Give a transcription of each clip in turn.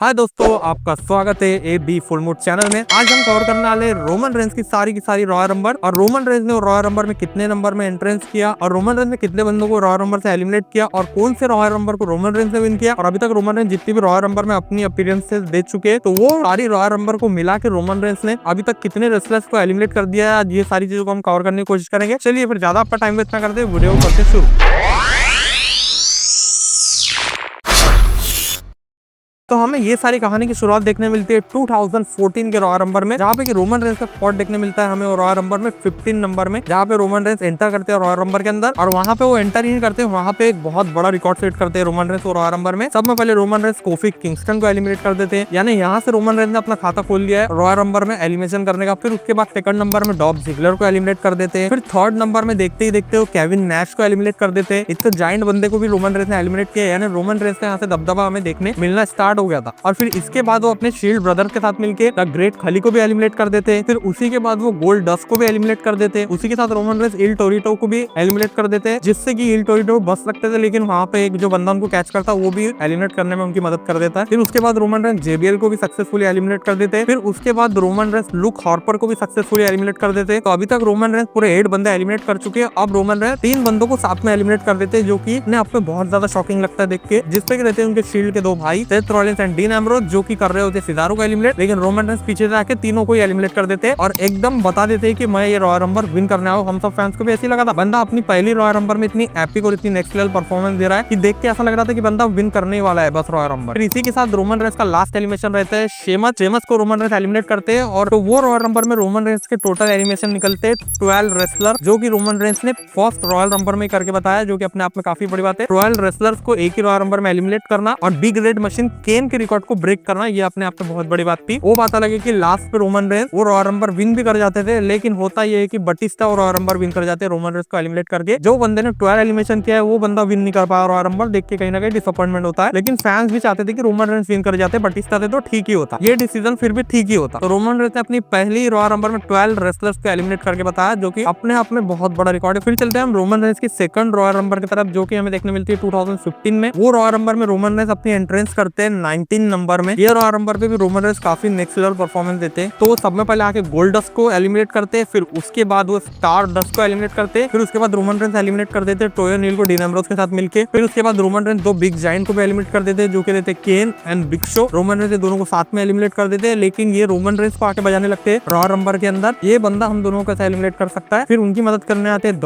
हाय दोस्तों, आपका स्वागत है A B full mood channel में। आज हम कवर करने वाले रोमन रेंस की सारी रॉयल रंबर और रोमन रेंस ने रॉयल रंबर में कितने नंबर में एंट्रेंस किया और रोमन रेंस ने कितने बंदों को रॉयल रंबर से एलिमिनेट किया और कौन से रॉयल रंबर को रोमन रेंस ने विन किया और अभी तक रोमन रेंस जितनी भी रॉयल रंबर में अपनी अपीयरेंसेस दे चुके हैं तो वो सारी रॉयल रंबर को मिला के रोमन रेंस ने अभी तक कितने रेसलर्स को एलिमिनेट कर दिया है। ये सारी चीजों को हम कवर करने की कोशिश करेंगे। चलिए फिर ज्यादा आपका टाइम वेस्ट ना करते वीडियो को करते शुरू। तो हमें ये सारी कहानी की शुरुआत देखने मिलती है 2014 के रॉयल रंबर में, जहाँ पे कि रोमन रेंस का स्पॉट देखने मिलता है हमें रॉयल रंबर में 15 नंबर में, जहाँ पे रोमन रेंस एंटर करते हैं रॉयल रंबर के अंदर और वहाँ पे वो एंटर ही नहीं करते, वहाँ पे एक बहुत बड़ा रिकॉर्ड सेट करते हैं रोमन रेंस और रॉयल रंबर में। सब में पहले रोमन रेंस कोफी किंगस्टन को एलिमिनेट कर देते हैं, यानी यहाँ से रोमन रेंस ने अपना खाता खोल लिया है रॉयल रंबर में एलिमिनेशन करने का। फिर उसके बाद सेकंड नंबर में डॉल्फ जिगलर को एलिमिनेट कर देते हैं। फिर थर्ड नंबर में देखते ही देखते वो केविन नैश को एलिमिनेट कर देते हैं। इतने जायंट बंदे को भी रोमन रेंस ने एलिमिनेट किया, यानी रोमन रेंस का यहाँ से दबदबा हमें देखने मिलना स्टार्ट हो गया था। और फिर इसके बाद वो अपने शील्ड ब्रदर के साथ मिलके द ग्रेट खली को भी एलिमिनेट कर देते हैं। फिर उसी के बाद वो गोल्ड डस्ट को भी एलिमिनेट कर देते हैं। उसी के साथ रोमन रेंस इल टोरिटो को भी एलिमिनेट कर देते हैं, जिससे कि इल टोरिटो बच सकते थे, लेकिन वहां पे एक जो बंदा उनको कैच करता है वो भी एलिमिनेट करने में उनकी मदद कर देता है। फिर उसके बाद रोमन रेंस जेबीएल को भी सक्सेसफुली एलिमिनेट कर देते हैं। फिर उसके बाद रोमन रेंस लुक हार्पर को भी सक्सेसफुली एलिमिनेट कर देते हैं। तो अभी तक रोमन रेंस पूरे 8 बंदे एलिमिनेट कर चुके हैं। अब रोमन रेंस 3 बंदों को साथ में एलिमिनेट कर देते हैं, जो कि अपने आप में बहुत ज्यादा शॉकिंग लगता है देख के, जिसपे कि रहते हैं उनके शील्ड के 2 भाई Seth Rollins and dean Ambrose, जो कि कर रहे होते सिजारो को एलिमिनेट, लेकिन रोमन रेंस पीछे से आके तीनों को एलिमिनेट कर देते हैं और एकदम बता देते हैं कि मैं ये रॉयल रंबर विन करने आऊं। हम सब फैंस को भी ऐसी लगा था, बंदा अपनी पहली रॉयल रंबर में इतनी एपिक और इतनी नेक्स्ट लेवल परफॉर्मेंस दे रहा है कि देख के ऐसा लग रहा था कि बंदा विन करने वाला है बस रॉयल रंबर। फिर इसी के साथ रोमन रेंस का लास्ट एलिमिनेशन रहता है शेमस को रोमन रेंस एलिमिनेट करते हैं और तो वो रॉयल रंबर में रोमन रेंस के टोटल एलिमिनेशन निकलते हैं 12 रेसलर, जो कि रोमन रेंस ने फर्स्ट रॉयल रंबर में करके बताया, जो कि अपने आप में काफी बड़ी बात है। 12 रेसलर्स को एक ही रॉयल रंबर में एलिमिनेट करना और बिग रेड मशीन केन के रिकॉर्ड को ब्रेक करना, ये अपने आप में बहुत बड़ी बात थी। वो बात अलग है कि लास्ट पे रोमन रेंस वो रॉयल रंबर विन भी कर जाते थे, लेकिन होता ये है कि बटिस्टा और रॉयल रंबर विन कर जाते हैं रोमन रेंस को एलिमिनेट करके। जो बंदे ने 12 एलिमिनेशन किया है वो बंदा विन नहीं कर पाया रॉयल रंबर, देख के कहीं ना कहीं डिसअपॉइंटमेंट होता है। लेकिन फैंस भी चाहते थे कि रोमन रेंस विन कर जाते, बटिस्टा थे तो ठीक ही होता, ये डिसीजन फिर भी ठीक ही होता। तो रोमन रेंस ने अपनी पहली रॉयल रंबर में 12 रेसलर्स को एलिमिनेट करके बताया, जो कि अपने आप में बहुत बड़ा रिकॉर्ड है। फिर चलते हैं हम रोमन रेंस की सेकंड रॉयल रंबर की तरफ, जो कि हमें देखने मिलती है 2015 में। वो रॉयल रंबर में रोमन रेंस अपनी एंट्रेंस करते हैं 19 नंबर में। ये रॉयल रंबर पे भी रोमन रेंस काफी नेक्स्ट लेवल परफॉर्मेंस देते हैं। तो सब में पहले आके गोल्ड डस्ट को एलिमिनेट करते हैं, फिर उसके बाद वो स्टार डस्ट को एलिमिनेट करते हैं, फिर उसके बाद रोमन रेंस एलिमिनेट कर देते हैं टोयो नील को डीन एम्ब्रोस के साथ मिलके। फिर उसके बाद रोमन रेंस 2 बिग जायंट को भी एलिमिनेट कर देते हैं, जो कि रहते हैं Kane and Big Show. Roman Reigns दोनों को साथ में एलिमिनेट कर देते हैं, लेकिन ये रोमन रेंस को आके बजाने लगते हैं रॉयल रंबर के अंदर ये बंदा हम दोनों को एलिमिनेट कर सकता है। फिर उनकी मदद करने आते हैं द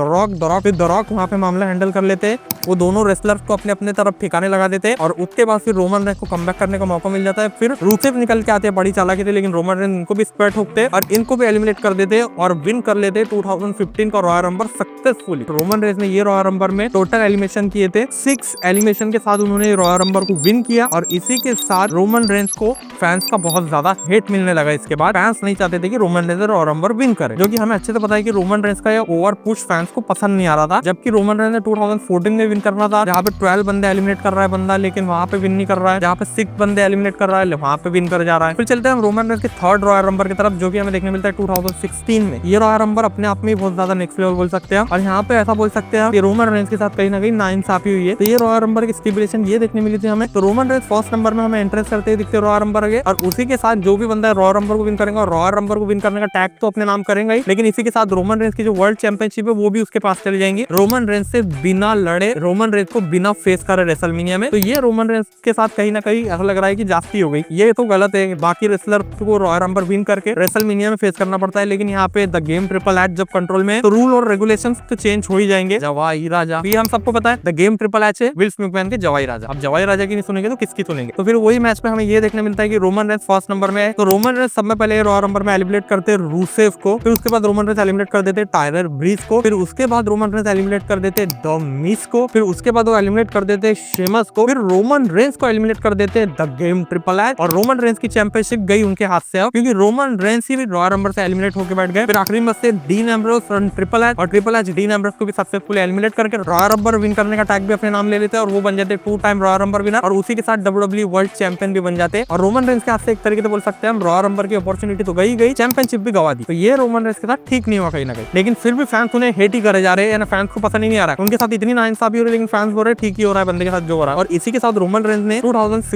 रॉक वहाँ पे मामला हैंडल कर लेते हैं। वो दोनों रेसलर्स को अपने अपने तरफ ठिकाने लगा देते हैं और उसके बाद फिर रोमन रेंस को कमबैक करने का मौका मिल जाता है। फिर रूसेफ निकल के आते हैं बड़ी चालाकी थी, लेकिन रोमन रेंस इनको भी स्प्रेड ठोकते और इनको भी एलिमिनेट कर देते और विन कर लेते 2015 का रॉयल रंबर सक्सेसफुली। रोमन रेंस ने ये रॉयल रंबर में टोटल एलिमिनेशन किए थे 6 एलिमिनेशन के साथ उन्होंने रॉयल रंबर को विन किया और इसी के साथ रोमन रेंस को फैंस का बहुत ज्यादा हेट मिलने लगा। इसके बाद फैंस नहीं चाहते थे कि रोमन रेंस रॉयल रंबर विन करे, जो कि हमें अच्छे से पता है कि रोमन रेंस का ये ओवर पुश फैंस को पसंद नहीं आ रहा था। जबकि रोमन रेंस ने 2014 में विन करना था, जहाँ पे 12 बंदे एलिमिनेट कर रहा है बंदा, लेकिन वहाँ पे विन नहीं कर रहा है। जहाँ पे 6 बंदे एलिमिनेट कर रहा है वहाँ पे विन कर जा रहा है। फिर चलते हैं हम रोमन रेंस के थर्ड रॉयल रंबर की तरफ, जो कि हमें देखने मिलता है 2016 में। ये रॉयल रंबर अपने आप में बहुत ज्यादा नेक्स्ट लेवल बोल सकते हैं और यहाँ पे ऐसा बोल सकते हैं कि रोमन रेंस के साथ कहीं ना कहीं नाइंसाफी हुई है। तो ये रॉयल रंबर की स्टिपुलेशन ये देखने मिली थी हमें। तो रोमन रेंस फर्स्ट नंबर में हमें एंट्रेंस करते हुए दिखते रॉयल रंबर के, और उसी के साथ जो भी बंदा रॉयल रंबर को विन करेगा और रॉयल रंबर को विन करने का टैग तो अपने नाम करेंगे ही, लेकिन इसी के साथ रोमन रेंस की जो वर्ल्ड चैंपियनशिप है वो भी उसके पास चली जाएंगी। रोमन रेंस से बिना लड़े, रोमन रेंस को बिना फेस करे रेसलमेनिया में। तो ये रोमन रेंस के साथ कहीं ना कहीं ऐसा लग रहा है कि जास्ती हो गई। ये तो गलत है, बाकी रेसलर को रॉयल रंबर विन करके रेसलमेनिया में फेस करना पड़ता है, लेकिन यहाँ पे द गेम ट्रिपल एच जब कंट्रोल में तो रूल और रेगुलेशंस तो चेंज हो ही जाएंगे। जवाई राजा, ये हम सबको पता है द गेम ट्रिपल एच है विल्स मैकमैन के जवाई राजा। अब जवाई राजा की नहीं सुनेंगे तो किसकी सुनेंगे। तो फिर वही मैच में हमें ये देखने मिलता है कि रोमन रेंस फर्स्ट नंबर में है। तो रोमन रेंस सब में पहले रॉयल रंबर में एलिमिनेट करते रूसेफ को, फिर उसके बाद रोमन रेंस एलिमिनेट कर देते टायलर ब्रीज को, फिर उसके बाद रोमन रेंस एलिमिनेट कर देते द मिस को, फिर उसके बाद वो एलिमिनेट कर देते शेमस को, फिर रोमन रेंस को एलिमिनेट कर देते द गेम ट्रिपल एच। और रोमन रेंस की चैंपियनशिप गई उनके हाथ से, क्योंकि रोमन रेंस ही भी रॉयल रंबर से एलिमिनेट होकर बैठ गए। फिर आखिरी में से डीन एम्ब्रोस और ट्रिपल एच, और ट्रिपल एच डीन एम्ब्रोस को भी सक्सेसफुली एलिमिनेट करके रॉयल रंबर विन करने का टैग भी अपने नाम ले लेते हैं और वो बन जाते 2 टाइम रॉयल रंबर विनर, और उसी के साथ WWE वर्ल्ड चैंपियन भी बन जाते हैं। और रोमन रेंस के हाथ से एक तरीके से बोल सकते हैं हम रॉयल रंबर की अपॉर्चुनिटी तो गई, चैंपियनशिप भी गवा दी। तो ये रोमन रेंस के साथ ठीक नहीं हुआ कहीं ना कहीं, लेकिन फिर भी फैंस उन्हें हेट ही करे जा रहे हैं, फैंस को पसंद ही नहीं आ रहा है। उनके साथ इतनी नाइंसाफी हो रही है, लेकिन फैंस बोल रहे ठीक ही हो रहा है बंदे के साथ जो हो रहा है। और इसी के साथ रोमन रेंस ने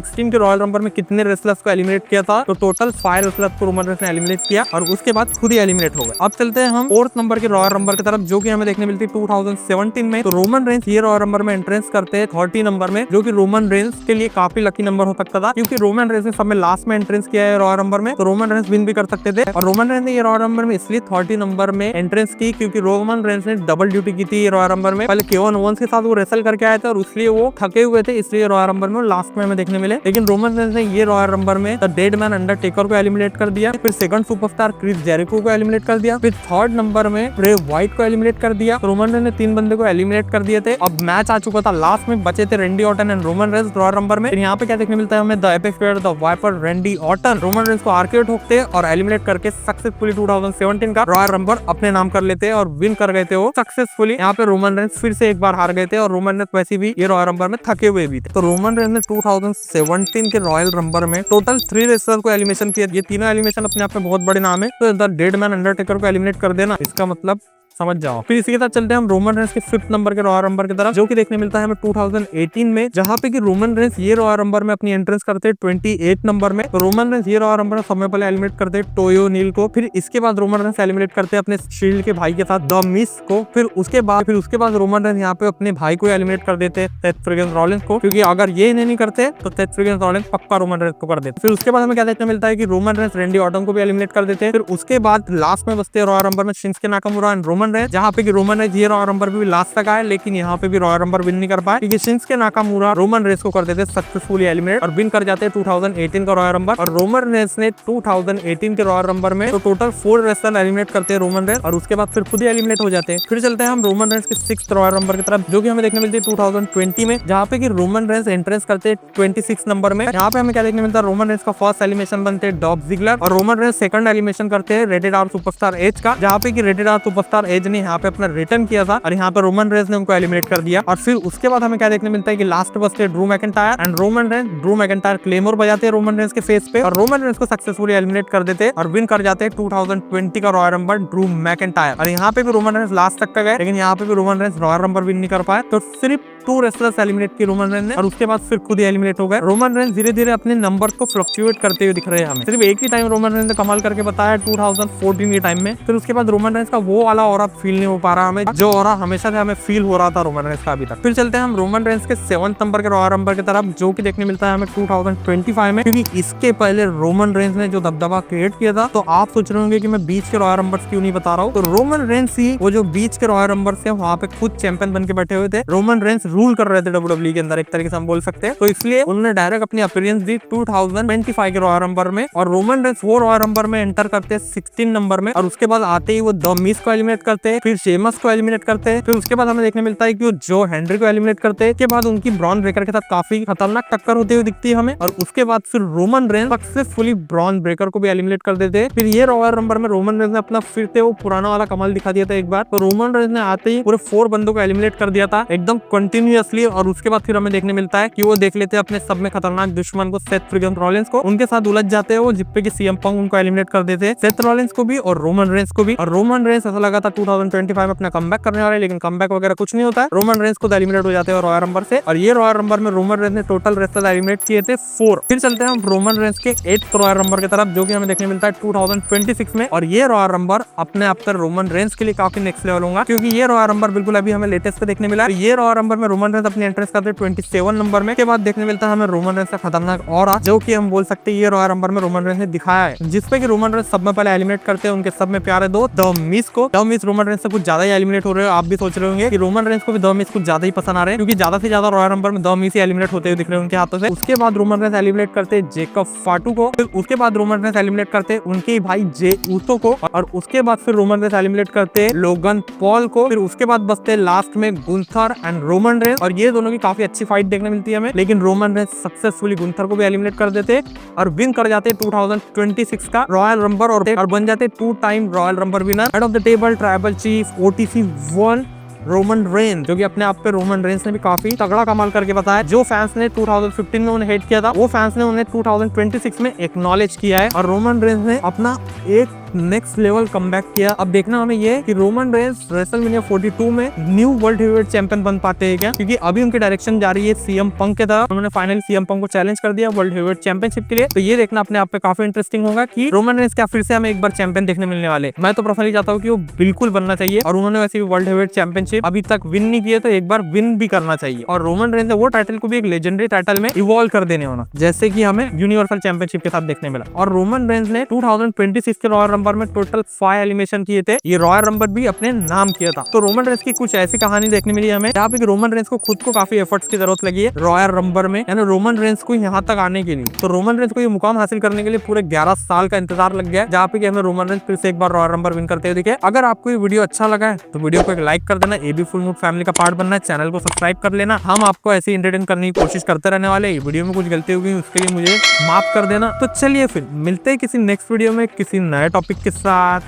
2016 के रॉयल रंबर में कितने रेसलर्स को एलिमिनेट किया था, तो टोटल 5 रेसलर्स को रोमन रेंस ने एलिमिनेट किया और उसके बाद खुद ही एलिमिनेट हो गए। अब चलते हैं हम 4th नंबर के रॉयल रंबर की तरफ, जो कि हमें देखने मिलती है 2017 में। तो रोमन रेंस ये रॉयल रंबर में एंट्रेंस करते हैं 30 नंबर में, जो कि रोमन रेंस के लिए काफी लकी नंबर हो सकता था, क्योंकि रोमन रेंस ने सब में लास्ट में एंट्रेंस किया है रॉयल रंबर में, तो रोमन रेंस विन भी कर सकते थे। और रोमन रेंस ने ये रॉयल रंबर में इसलिए 30 नंबर में एंट्रेंस की क्योंकि रोमन रेंस ने डबल ड्यूटी की थी रॉयल रंबर में। पहले केवन ओवेंस के साथ वो रेसल करके आए थे और इसलिए वो थके हुए थे, इसलिए रॉयल रंबर में लास्ट में हमें देखने मिले। लेकिन रोमन रेंस ने ये रॉयल रंबर में द डेड मैन अंडरटेकर को एलिमिनेट कर दिया, फिर सेकंड सुपरस्टार क्रिस जेरिको को एलिमिनेट कर दिया, फिर 3rd नंबर में ब्रे व्हाइट को एलिमिनेट कर दिया। रोमन रेंस ने 3 बंदे को एलिमिनेट कर दिए थे। अब मैच आ चुका था लास्ट में, बचे थे Randy Orton and Roman Reigns Royal Rumble में। यहाँ पे क्या देखने मिलता है हमें, the epic fair the viper Randy Orton Roman Reigns को आरकेओ ठोकते और एलिमिनेट करके सक्सेसफुली 2017 का रॉयल रंबर अपने नाम कर लेते और विन कर गए थे वो सक्सेसफुली। यहाँ पे रोमन रेंस फिर से एक बार हार गए थे और रोमन रेंस वैसे भी ये रॉयल रंबर में थके हुए भी थे। तो रोमन रेंस ने 2017 के रॉयल रंबर में टोटल 3 रेसलर को एलिमिनेशन किया। ये तीनों एलिमिनेशन अपने आप में बहुत बड़े नाम है, तो द डेड मैन अंडरटेकर को एलिमिनेट कर देना, इसका मतलब समझ जाओ। फिर इसी के साथ चलते हैं हम रोमन रेंस के 5th नंबर के रॉयल रंबर की तरफ, जो कि देखने मिलता है हमें 2018 में, जहां पे कि रोमन रेंस ये रॉयल रंबर में अपनी एंट्रेंस करते हैं 28 नंबर में। तो रोमन रेंस ये रॉयल रंबर में समय पहले एलिमिनेट करते हैं टोयो नील को, फिर इसके बाद रोमन रेंस एलिमिनेट करते हैं अपने शील्ड के भाई के साथ द मिस को, फिर उसके बाद रोमन रेंस यहाँ पे अपने भाई को एलिमिनेट कर देते हैं सेथ फ्रीगन्स रॉलिंस को, क्योंकि अगर ये नहीं करते तो सेथ फ्रीगन्स रॉलिंस पक्का रोमन रेंस को कर देते। फिर उसके बाद हमें क्या देखने मिलता है कि रोमन रेंस रेंडी ऑर्टन को भी एलिमिनेट कर देते हैं। फिर उसके बाद लास्ट में बचते हैं रॉयल रंबर में Shinsuke Nakamura and Roman Reigns, जहाँ पे रोमन रेंस ये रॉयल रंबर भी लास्ट तक आए, लेकिन यहाँ पे भी रॉयल रंबर विन नहीं कर पाए, क्योंकि शिंसुके नाकामुरा रोमन रेंस को कर देते सक्सेसफुली एलिमिनेट और विन कर जाते हैं 2018 का रॉयल रंबर। और रोमन रेंस ने 2018 के रॉयल रंबर में तो टोटल 4 रेसलर एलिमिनेट करते हैं रोमन रेंस और उसके बाद फिर खुद ही एलिमिनेट हो जाते हैं। फिर चलते हैं हम रोमन रेंस के 6th रॉयल रंबर की तरफ, जो कि हमें देखने मिलती है 2020 में, जहाँ पे कि रोमन रेंस एंट्रेंस करते हैं 26 नंबर में। यहाँ पे हमें क्या देखने मिलता है, रोमन रेंस का फर्स्ट एलिमिनेशन बनते हैं डॉल्फ जिगलर और रोमन रेंस सेकंड एलिमिनेशन करते हैं रेटेड आर सुपरस्टार एज का, जहाँ पे कि रेटेड आर सुपरस्टार एज ने यहाँ पे अपना रिटर्न किया था और यहाँ पे रोमन रेंस ने उनको एलिमिनेट कर दिया। और फिर उसके बाद हमें क्या देखने मिलता है कि लास्ट बचते Drew McIntyre and Roman Reigns. Drew McIntyre claymore बजाते हैं रोमन रेंस के फेस पे और रोमन रेंस को सक्सेसफुली एलिमिनेट कर देते और विन कर जाते हैं 2020 का रॉयल रंबर ड्रू मैकिंटायर। और यहाँ पे भी रोमन रेंस लास्ट तक का गए, लेकिन यहाँ पे भी रोमन रेंस रॉयल रंबर विन नहीं कर पाए, तो सिर्फ 2 रेसलर्स एलिमिनेट किए रोमन रेंस ने और उसके बाद फिर खुद ही एलिमिनेट हो गए। रोमन रेंस धीरे धीरे अपने नंबर को फ्लक्चुएट करते हुए दिख रहे हैं हमें। सिर्फ एक ही टाइम रोमन रेंस ने कमाल करके बताया 2014 के टाइम में, फिर उसके बाद रोमन रेंस का वो वाला ऑरा फील नहीं हो पा रहा हमें, जो ऑरा हमेशा से हमें फील हो रहा था रोमन रेंस का अभी तक। फिर चलते हैं हम रोमन रेंस के 7th नंबर के रॉयल रंबर की तरफ, जो कि देखने मिलता है हमें 2025 में, क्योंकि इसके पहले रोमन रेंस ने जो दबदबा क्रिएट किया था, तो आप सोच रहे होंगे कि मैं बीच के रॉयल रंबर्स क्यों नहीं बता रहा हूँ। तो रोमन रेंस ही वो जो बीच के रॉयल रंबर्स है वहाँ पे खुद चैंपियन बन के बैठे हुए थे। रोमन रेंस रूल कर रहे थे WWE के अंदर, एक तरीके से हम बोल सकते हैं, तो इसलिए उन्होंने डायरेक्ट अपनी अपीयरेंस दी 2025 के रॉयल रंबर में और रोमन रेंस वो रॉयल रंबर में एंटर करते हैं 16 नंबर में और उसके बाद आते ही वो द मिस को एलिमिनेट करते हैं, फिर शेमस को एलिमिनेट करते हैं, फिर उसके बाद हमें देखने मिलता है कि वो जो हेनरी को एलिमिनेट करते हैं, के बाद उनकी ब्रॉन ब्रेकर के साथ काफी खतरनाक टक्कर होते हुए दिखती है हमें और उसके बाद फिर Roman Reigns successfully Bron Breakker को भी एलिमिनेट कर देते हैं। फिर ये रॉयल रंबर में रोमन रेंस ने अपना फिर से वो पुराना वाला कमाल दिखा दिया था एक बार, तो रोमन रेंस ने आते ही पूरे 4 बंदों को एलिमिनेट कर दिया था एकदम कंटिन्यूअसली और उसके बाद फिर हमें देखने मिलता है कि वो देख लेते हैं अपने सब में खतरनाक दुश्मन को सेथ फ्रीगन्स रॉलिंस को, उनके साथ उलझ जाते हैं वो, जिसपे कि सीएम पंक उनको एलिमिनेट कर देते हैं, सेथ रॉलिंस को भी और रोमन रेंस को भी। और रोमन रेंस ऐसा लगा था 2025 में अपना कमबैक करने वाले, लेकिन कमबैक वगैरह कुछ नहीं होता है, रोमन रेंस को एलिमिनेट हो जाते हैं रॉयल रंबर से। और ये रॉयल रंबर में रोमन रेंस ने टोटल रेसलर एलिमिनेट किए थे 4। फिर चलते हैं हम रोमन रेंस के 8th रॉयल रंबर की तरफ, जो कि हमें देखने मिलता है 2026 में और ये रॉयल रंबर अपने आप पर रोमन रेंस के लिए काफी नेक्स्ट लेवल होगा, क्योंकि ये रॉयल रंबर बिल्कुल अभी हमें लेटेस्ट पे देखने मिला है। ये रॉयल रंबर में रोमन रेंस अपनी एंट्रेंस करते हैं 27 नंबर में, के बाद देखने मिलता है हमें रोमन रेंस का खतरनाक ऑरा, जो कि हम बोल सकते हैं ये रॉयल रंबर में रोमन रेंस ने दिखाया है, जिसपे कि रोमन रेंस सब में पहले एलिमिनेट करते हैं उनके सब में प्यारे दोस्त द मिस को। द मिस रोमन रेंस से कुछ ज्यादा ही एलिमिनेट हो रहे हो, आप भी सोच रहे होंगे कि रोमन रेंस को भी द मिस कुछ ज्यादा ही पसंद आ रहे हैं, क्योंकि ज्यादा से ज्यादा रॉयल रंबर में द मिस ही एलिमिनेट होते हुए दिख रहे हैं उनके हाथों से। उसके बाद रोमन रेंस एलिमिनेट करते हैं जेकब फाटू को, फिर उसके बाद रोमन रेंस एलिमिनेट करते हैं उनके भाई जे ऊसो को और उसके बाद फिर रोमन रेंस एलिमिनेट करते हैं लोगन पॉल को, फिर उसके बाद बचते हैं लास्ट में गुंथर एंड रोमन रेंस और ये दोनों की काफी अच्छी फाइट देखने मिलती है हमें, लेकिन रोमन रेंस सक्सेसफुली गुंथर को भी एलिमिनेट कर देते और विन कर जाते 2026 का रॉयल रंबर और बन जाते 2 time royal रंबर winner, head of the table tribal chief OTC 1 Roman Reigns, जो कि अपने आप पे रोमन रेंस ने भी काफी तगड़ा कमाल करके बताया। जो फैंस ने 2015 में उन्हें हेट किया था, वो फैंस ने उन्हें 2026 में एक्नॉलेज किया है और रोमन रेंस ने अपना एक नेक्स्ट लेवल कमबैक किया। अब देखना हमें ये कि रोमन रेंस रेसलमेनिया 42 में न्यू वर्ल्ड हेवीवेट चैंपियन बन पाते हैं क्या, क्योंकि अभी उनकी डायरेक्शन जा रही है सीएम पंक के तरफ। उन्होंने फाइनली सीएम पंक को चैलेंज कर दिया वर्ल्ड हेवीवेट चैंपियनशिप के लिए। तो ये देखना अपने आप पे काफी इंटरेस्टिंग होगा कि रोमन रेंस क्या फिर से हमें एक बार चैंपियन देखने मिलने वाले। मैं तो पर्सनली चाहता हूँ कि वो बिल्कुल बनना चाहिए, और उन्होंने वैसे भी वर्ल्ड हेवीवेट चैंपियनशिप अभी तक विन नहीं किए, तो एक बार विन भी करना चाहिए। और रोमन रेंस वो टाइटल को भी एक लेजेंडरी टाइटल में इवॉल्व कर देने होना, जैसे कि हमें यूनिवर्सल चैंपियनशिप के साथ देखने मिला। और रोमन रेंस ने 2026 के रॉयल रंबर में टोटल 5 एलिमिनेशन किए थे। ये रॉयल रंबर भी अपने नाम किया था। तो रोमन रेंस की कुछ ऐसी कहानी देखने मिली हमें, जहाँ पे रोमन रेंस को खुद को काफी एफर्ट्स की जरूरत लगी है रॉयल रंबर में, यानी रोमन रेंस को यहाँ तक आने के लिए। तो रोमन रेंस को ये मुकाम हासिल करने के लिए पूरे 11 साल का इंतजार लग गया, जहाँ पे हमें रोमन रेंस फिर से एक बार रॉयल रंबर विन करते हुए दिखे। अगर आपको ये वीडियो अच्छा लगा है तो वीडियो को एक लाइक कर देना। एबी फुल मूड फैमिली का पार्ट बनना है, चैनल को सब्सक्राइब कर लेना। हम आपको ऐसे एंटरटेन करने की कोशिश करते रहने वाले। वीडियो में कुछ गलती होगी उसके लिए मुझे माफ कर देना। तो चलिए फिर मिलते हैं किसी नेक्स्ट वीडियो में किसी नए टॉपिक के साथ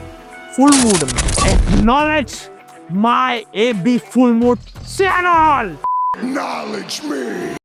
फुल मूड में। Acknowledge my AB Full Mood channel. Acknowledge me.